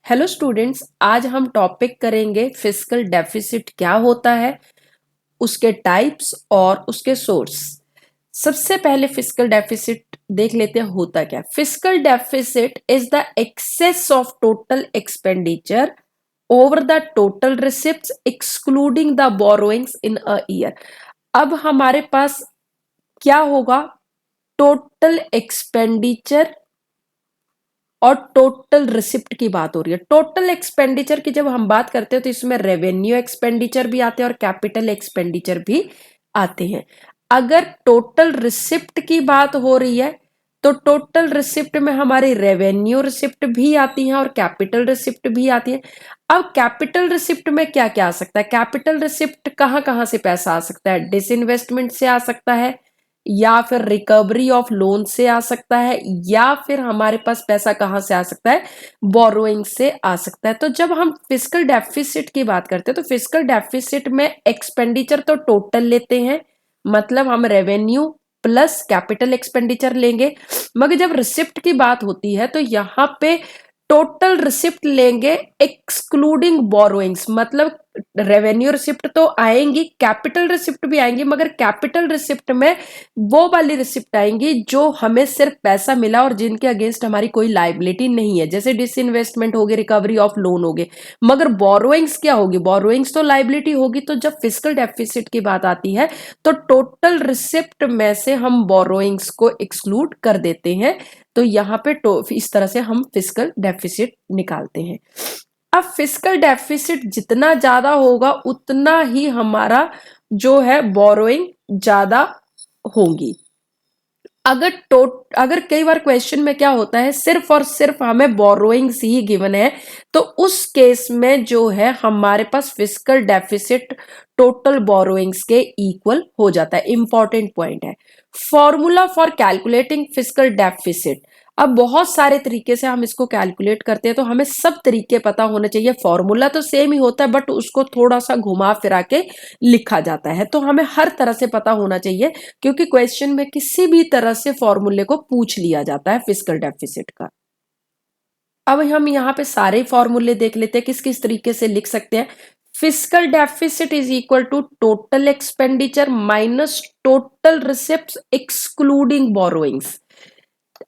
Hello students, आज हम topic करेंगे फिस्कल डेफिसिट क्या होता है, उसके टाइप्स और उसके सोर्स। सबसे पहले फिस्कल डेफिसिट देख लेते हैं होता क्या। Fiscal deficit is the excess of total expenditure over the total receipts excluding the borrowings in a year. अब हमारे पास क्या होगा, टोटल एक्सपेंडिचर और टोटल रिसिप्ट की बात हो रही है। टोटल एक्सपेंडिचर की जब हम बात करते हैं तो इसमें रेवेन्यू एक्सपेंडिचर भी आते हैं और कैपिटल एक्सपेंडिचर भी आते हैं। अगर टोटल रिसिप्ट की बात हो रही है तो टोटल रिसिप्ट में हमारी रेवेन्यू रिसिप्ट भी आती है और कैपिटल रिसिप्ट भी आती है। अब कैपिटल रिसिप्ट में क्या क्या आ सकता है? कैपिटल रिसिप्ट कहां कहां से पैसा आ सकता है? डिसइन्वेस्टमेंट से आ सकता है, या फिर रिकवरी ऑफ लोन से आ सकता है, या फिर हमारे पास पैसा कहां से आ सकता है? बोरोइंग से आ सकता है। तो जब हम फिस्कल डेफिसिट की बात करते हैं तो फिस्कल डेफिसिट में एक्सपेंडिचर तो टोटल लेते हैं, मतलब हम रेवेन्यू प्लस कैपिटल एक्सपेंडिचर लेंगे। मगर जब रिसिप्ट की बात होती है तो यहां पे टोटल रिसिप्ट लेंगे एक्सक्लूडिंग बोरोइंग्स, मतलब रेवेन्यू रिसिप्ट तो आएंगी, कैपिटल रिसिप्ट भी आएंगी, मगर कैपिटल रिसिप्ट में वो वाली रिसिप्ट आएंगी जो हमें सिर्फ पैसा मिला और जिनके अगेंस्ट हमारी कोई लाइबिलिटी नहीं है, जैसे डिसइन्वेस्टमेंट हो गए, रिकवरी ऑफ लोन हो गए। मगर बोरोइंग्स क्या होगी? बोरोइंग्स तो लाइबिलिटी होगी। तो जब फिस्कल डेफिसिट की बात आती है तो टोटल रिसिप्ट में से हम बोरोइंग्स को एक्सक्लूड कर देते हैं। तो यहाँ पे इस तरह से हम फिस्कल डेफिसिट निकालते हैं। अब फिस्कल डेफिसिट जितना ज्यादा होगा उतना ही हमारा जो है बोरोइंग ज्यादा होंगी। अगर कई बार क्वेश्चन में क्या होता है, सिर्फ और सिर्फ हमें बोरोइंग्स ही गिवन है, तो उस केस में जो है हमारे पास फिस्कल डेफिसिट टोटल बोरोइंग्स के इक्वल हो जाता है। इंपॉर्टेंट पॉइंट है, formula for calculating fiscal deficit. अब बहुत सारे तरीके से हम इसको कैलकुलेट करते हैं, तो हमें सब तरीके पता होने चाहिए। फॉर्मूला तो सेम ही होता है बट उसको थोड़ा सा घुमा फिरा के लिखा जाता है, तो हमें हर तरह से पता होना चाहिए, क्योंकि क्वेश्चन में किसी भी तरह से फॉर्मूले को पूछ लिया जाता है फिस्कल डेफिसिट का। अब हम यहाँ पे सारे फॉर्मूले देख लेते हैं किस किस तरीके से लिख सकते हैं। Fiscal deficit is equal to total expenditure minus total receipts excluding borrowings.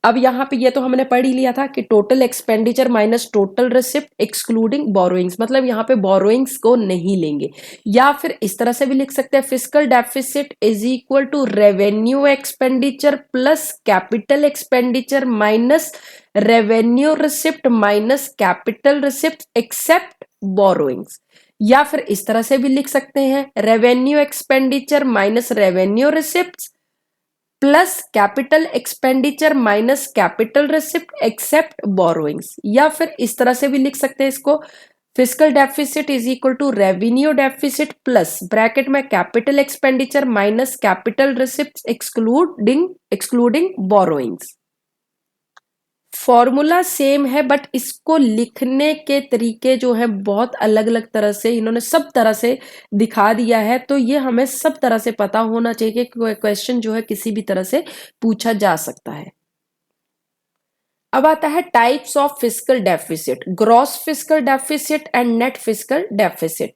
अब यहाँ पे ये तो हमने पढ़ ही लिया था कि total expenditure minus total receipt excluding borrowings, मतलब यहाँ पे बोरोइंग्स को नहीं लेंगे। या फिर इस तरह से भी लिख सकते हैं, fiscal deficit is equal to revenue expenditure plus capital expenditure minus revenue receipt minus capital receipt except borrowings. या फिर इस तरह से भी लिख सकते हैं, revenue expenditure minus revenue receipt plus capital expenditure minus capital receipt except borrowings. या फिर इस तरह से भी लिख सकते हैं इसको, fiscal deficit is equal to revenue deficit plus bracket में capital expenditure minus capital receipt excluding borrowings. Formula same है बट इसको लिखने के तरीके जो है बहुत अलग अलग तरह से इन्होंने सब तरह से दिखा दिया है, तो ये हमें सब तरह से पता होना चाहिए कि क्वेश्चन जो है किसी भी तरह से पूछा जा सकता है। अब आता है types of fiscal deficit, gross fiscal deficit and net fiscal deficit.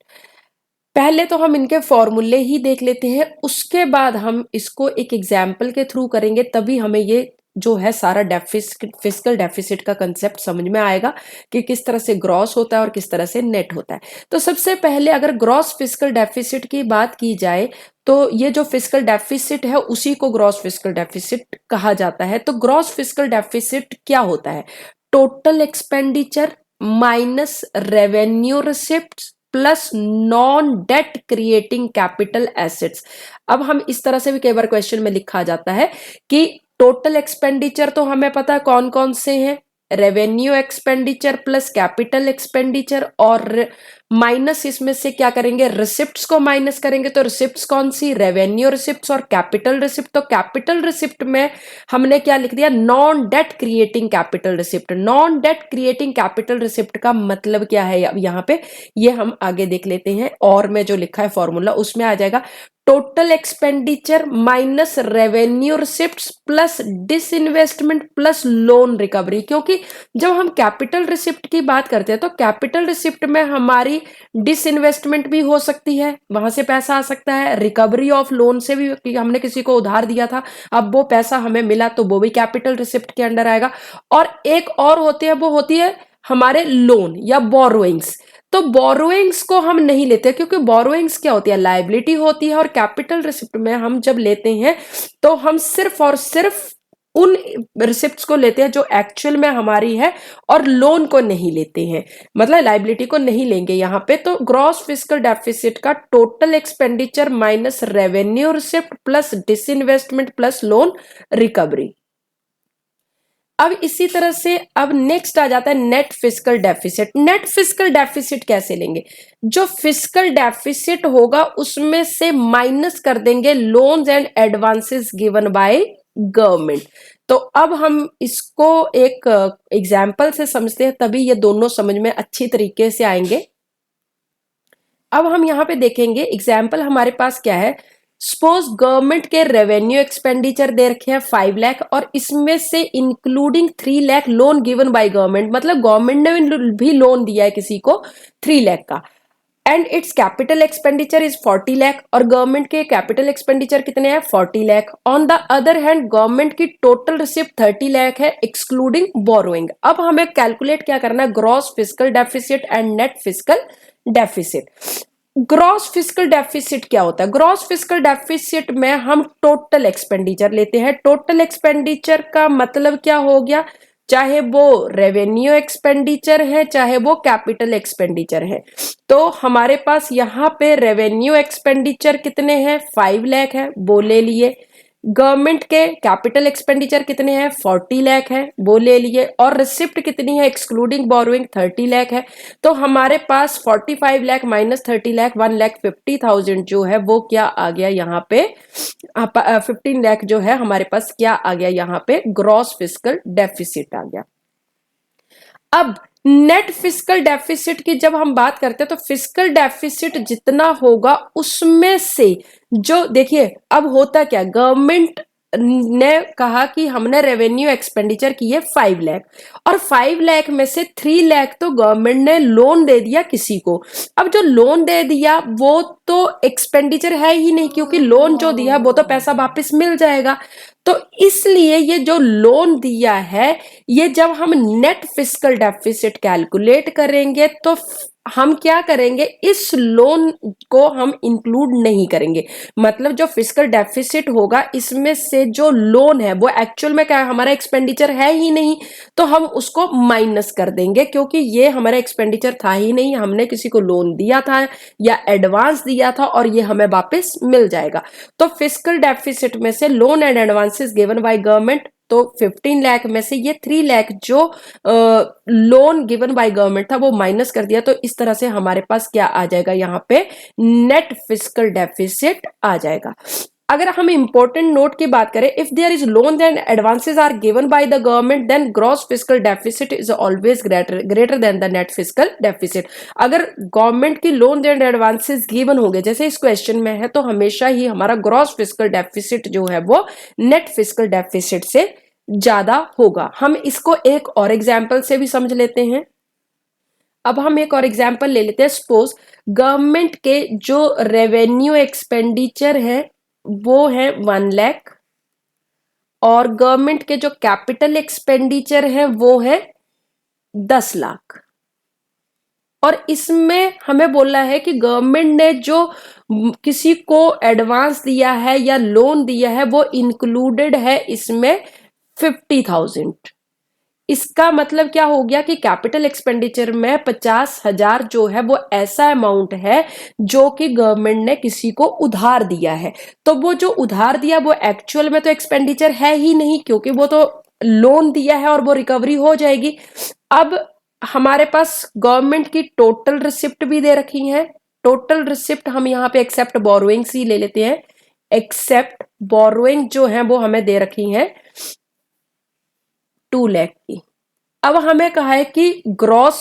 पहले तो हम इनके फॉर्मूले ही देख लेते हैं, उसके बाद हम इसको एक एग्जाम्पल के थ्रू करेंगे, तभी हमें ये जो है सारा फिस्कल डेफिसिट का कंसेप्ट समझ में आएगा कि किस तरह से ग्रॉस होता है और किस तरह से नेट होता है। तो सबसे पहले अगर ग्रॉस फिस्कल डेफिसिट की बात की जाए तो ये जो फिस्कल डेफिसिट है उसी को ग्रॉस फिस्कल डेफिसिट कहा जाता है। तो ग्रॉस फिस्कल डेफिसिट क्या होता है? Total expenditure minus revenue receipt plus non debt creating capital assets. अब हम इस तरह से भी कई बार क्वेश्चन में लिखा जाता है कि टोटल एक्सपेंडिचर तो हमें पता है कौन कौन से हैं, revenue expenditure plus capital expenditure, और माइनस इसमें से क्या करेंगे, रिसिप्ट्स को माइनस करेंगे। तो रिसिप्ट्स कौन सी? रेवेन्यू रिसिप्ट्स और कैपिटल रिसिप्ट। तो कैपिटल रिसिप्ट में हमने क्या लिख दिया, non debt creating capital receipt. Non debt creating capital receipt का मतलब क्या है अब यहाँ पे, ये हम आगे देख लेते हैं, और में जो लिखा है फॉर्मूला उसमें आ जाएगा। Total expenditure minus revenue receipts plus disinvestment plus lone recovery. क्योंकि जब हम कैपिटल रिसिप्ट की बात करते हैं तो कैपिटल रिसिप्ट में हमारी डिसइन्वेस्टमेंट भी हो सकती है, वहां से पैसा आ सकता है, रिकवरी ऑफ लोन से भी, कि हमने किसी को उधार दिया था अब वो पैसा हमें मिला तो वो भी कैपिटल रिसिप्ट के अंडर आएगा। और एक और होती है, वो होती है हमारे लोन या बोरोइंग्स। तो बोरोइंग्स को हम नहीं लेते क्योंकि बोरोइंग्स क्या होती है, लायबिलिटी होती है। और कैपिटल रिसिप्ट में हम जब लेते हैं तो हम सिर्फ और सिर्फ उन रिसिप्ट्स को लेते हैं जो एक्चुअल में हमारी है और लोन को नहीं लेते हैं, मतलब लायबिलिटी को नहीं लेंगे यहाँ पे। तो ग्रॉस फिस्कल डेफिसिट का total expenditure minus revenue receipt plus disinvestment plus lone recovery. अब इसी तरह से अब नेक्स्ट आ जाता है net fiscal deficit. Net fiscal deficit कैसे लेंगे, जो फिस्कल डेफिसिट होगा उसमें से माइनस कर देंगे loans and advances given by government. तो अब हम इसको एक एग्जाम्पल से समझते हैं, तभी ये दोनों समझ में अच्छी तरीके से आएंगे। अब हम यहां पे देखेंगे एग्जाम्पल हमारे पास क्या है। सपोज गवर्नमेंट के रेवेन्यू एक्सपेंडिचर दे रखे हैं 5 लाख और इसमें से including 3 lakh loan given by government, मतलब गवर्नमेंट ने भी लोन दिया है किसी को 3 लाख का। And it's capital expenditure is 40 lakh और गवर्नमेंट के कैपिटल एक्सपेंडिचर कितने हैं 40 lakh. On the other hand government की टोटल रिसिप्ट 30 लाख है एक्सक्लूडिंग बोरोइंग। अब हमें कैलकुलेट क्या करना है, gross fiscal deficit and net fiscal deficit. Gross fiscal deficit क्या होता है, ग्रॉस फिस्कल डेफिसिट में हम टोटल एक्सपेंडिचर लेते हैं। टोटल एक्सपेंडिचर का मतलब क्या हो गया, चाहे वो रेवेन्यू एक्सपेंडिचर है चाहे वो कैपिटल एक्सपेंडिचर है। तो हमारे पास यहाँ पे रेवेन्यू एक्सपेंडिचर कितने हैं 5 लाख है, वो ले लिए। गवर्नमेंट के कैपिटल एक्सपेंडिचर कितने हैं 40 लाख है, वो ले लिए। और रिसिप्ट कितनी है एक्सक्लूडिंग बोरोइंग 30 लाख है। तो हमारे पास 45 लाख माइनस 30 लाख 1,50,000 जो है वो क्या आ गया यहाँ पे, 15 लाख जो है हमारे पास क्या आ गया यहाँ पे, ग्रॉस फिस्कल डेफिसिट आ गया। अब नेट फिस्कल डेफिसिट की जब हम बात करते हैं तो फिस्कल डेफिसिट जितना होगा उसमें से जो, देखिए अब होता क्या, गवर्नमेंट ने कहा कि हमने रेवेन्यू एक्सपेंडिचर किए 5 लाख और 5 लाख में से 3 लाख तो गवर्नमेंट ने लोन दे दिया किसी को। अब जो लोन दे दिया वो तो एक्सपेंडिचर है ही नहीं, क्योंकि लोन जो दिया वो तो पैसा वापस मिल जाएगा। तो इसलिए ये जो लोन दिया है, ये जब हम नेट फिस्कल डेफिसिट कैलकुलेट करेंगे तो हम क्या करेंगे, इस लोन को हम इंक्लूड नहीं करेंगे। मतलब जो फिस्कल डेफिसिट होगा इसमें से जो लोन है वो एक्चुअल में क्या है, हमारा एक्सपेंडिचर है ही नहीं, तो हम उसको माइनस कर देंगे क्योंकि ये हमारा एक्सपेंडिचर था ही नहीं, हमने किसी को लोन दिया था या एडवांस दिया था और ये हमें वापस मिल जाएगा। तो फिस्कल डेफिसिट में से loan and advances given by government, तो 15 लाख में से ये 3 लाख जो लोन गिवन बाय गवर्नमेंट था वो माइनस कर दिया। तो इस तरह से हमारे पास क्या आ जाएगा यहाँ पे, नेट फिस्कल डेफिसिट आ जाएगा। अगर हम इंपॉर्टेंट नोट की बात करें, if there is loan and advances are given by the government then gross fiscal deficit is always greater than the net fiscal deficit. अगर गवर्नमेंट की लोन एंड एडवांसेस गिवन होंगे जैसे इस क्वेश्चन में है, तो हमेशा ही हमारा ग्रॉस फिस्कल डेफिसिट जो है वो नेट फिस्कल डेफिसिट से ज्यादा होगा। हम इसको एक और एग्जाम्पल से भी समझ लेते हैं। अब हम एक और एग्जाम्पल ले लेते हैं। सपोज गवर्नमेंट के जो रेवेन्यू एक्सपेंडिचर है वो है 1 लाख और गवर्नमेंट के जो कैपिटल एक्सपेंडिचर है वो है 10 लाख। और इसमें हमें बोला है कि गवर्नमेंट ने जो किसी को एडवांस दिया है या लोन दिया है वो इंक्लूडेड है इसमें 50,000। इसका मतलब क्या हो गया कि कैपिटल एक्सपेंडिचर में 50,000 जो है वो ऐसा अमाउंट है जो कि गवर्नमेंट ने किसी को उधार दिया है। तो वो जो उधार दिया वो एक्चुअल में तो एक्सपेंडिचर है ही नहीं, क्योंकि वो तो लोन दिया है और वो रिकवरी हो जाएगी। अब हमारे पास गवर्नमेंट की टोटल रिसिप्ट भी दे रखी है। टोटल रिसिप्ट हम यहाँ पे एक्सेप्ट बोरोइंग्स ही ले लेते हैं। एक्सेप्ट बोरोइंग जो है वो हमें दे रखी है 2 लाख की। अब हमें कहा है कि ग्रॉस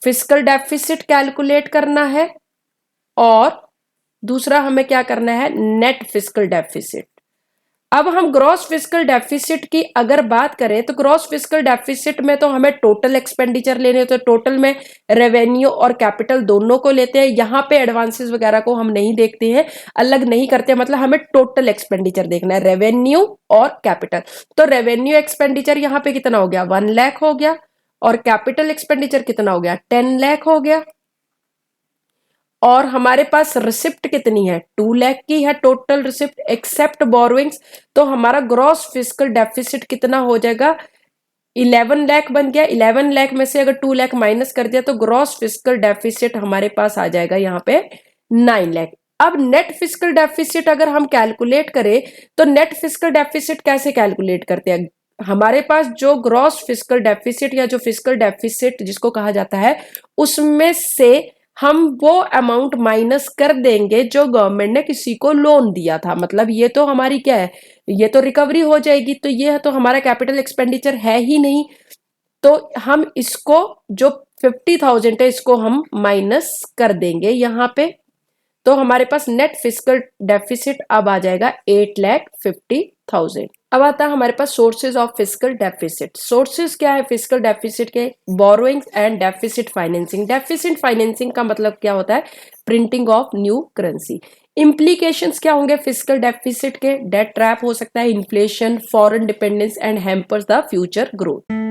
फिस्कल डेफिसिट कैलकुलेट करना है और दूसरा हमें क्या करना है, नेट फिस्कल डेफिसिट। अब हम ग्रॉस फिस्कल डेफिसिट की अगर बात करें तो ग्रॉस फिस्कल डेफिसिट में तो हमें टोटल एक्सपेंडिचर लेने होते हैं, टोटल में रेवेन्यू और कैपिटल दोनों को लेते हैं। यहाँ पे एडवांसेस वगैरह को हम नहीं देखते हैं, अलग नहीं करते, मतलब हमें टोटल एक्सपेंडिचर देखना है, रेवेन्यू और कैपिटल। तो रेवेन्यू एक्सपेंडिचर यहाँ पे कितना हो गया, 1 लाख हो गया, और कैपिटल एक्सपेंडिचर कितना हो गया, 10 लाख हो गया। और हमारे पास रिसिप्ट कितनी है, 2 लाख की है टोटल रिसिप्ट एक्सेप्ट बोरोइंग्स। तो हमारा ग्रॉस फिस्कल डेफिसिट कितना हो जाएगा, 11 लाख बन गया। 11 लाख में से अगर 2 लाख माइनस कर दिया तो ग्रॉस फिस्कल डेफिसिट हमारे पास आ जाएगा यहाँ पे 9 लाख। अब नेट फिस्कल डेफिसिट अगर हम कैलकुलेट करें तो नेट फिस्कल डेफिसिट कैसे कैलकुलेट करते हैं, हमारे पास जो ग्रॉस फिस्कल डेफिसिट या जो फिस्कल डेफिसिट जिसको कहा जाता है, उसमें से हम वो अमाउंट माइनस कर देंगे जो गवर्नमेंट ने किसी को लोन दिया था। मतलब ये तो हमारी क्या है, ये तो रिकवरी हो जाएगी, तो ये तो हमारा कैपिटल एक्सपेंडिचर है ही नहीं। तो हम इसको जो 50,000 है इसको हम माइनस कर देंगे यहाँ पे। तो हमारे पास नेट फिस्कल डेफिसिट अब आ जाएगा 8,50,000। अब आता है हमारे पास sources of fiscal deficit. Sources क्या है फिस्कल डेफिसिट के, borrowings and deficit financing. Deficit financing का मतलब क्या होता है, printing of new currency. Implications क्या होंगे फिस्कल डेफिसिट के, डेट ट्रैप हो सकता है, inflation, foreign dependence and hampers the future growth.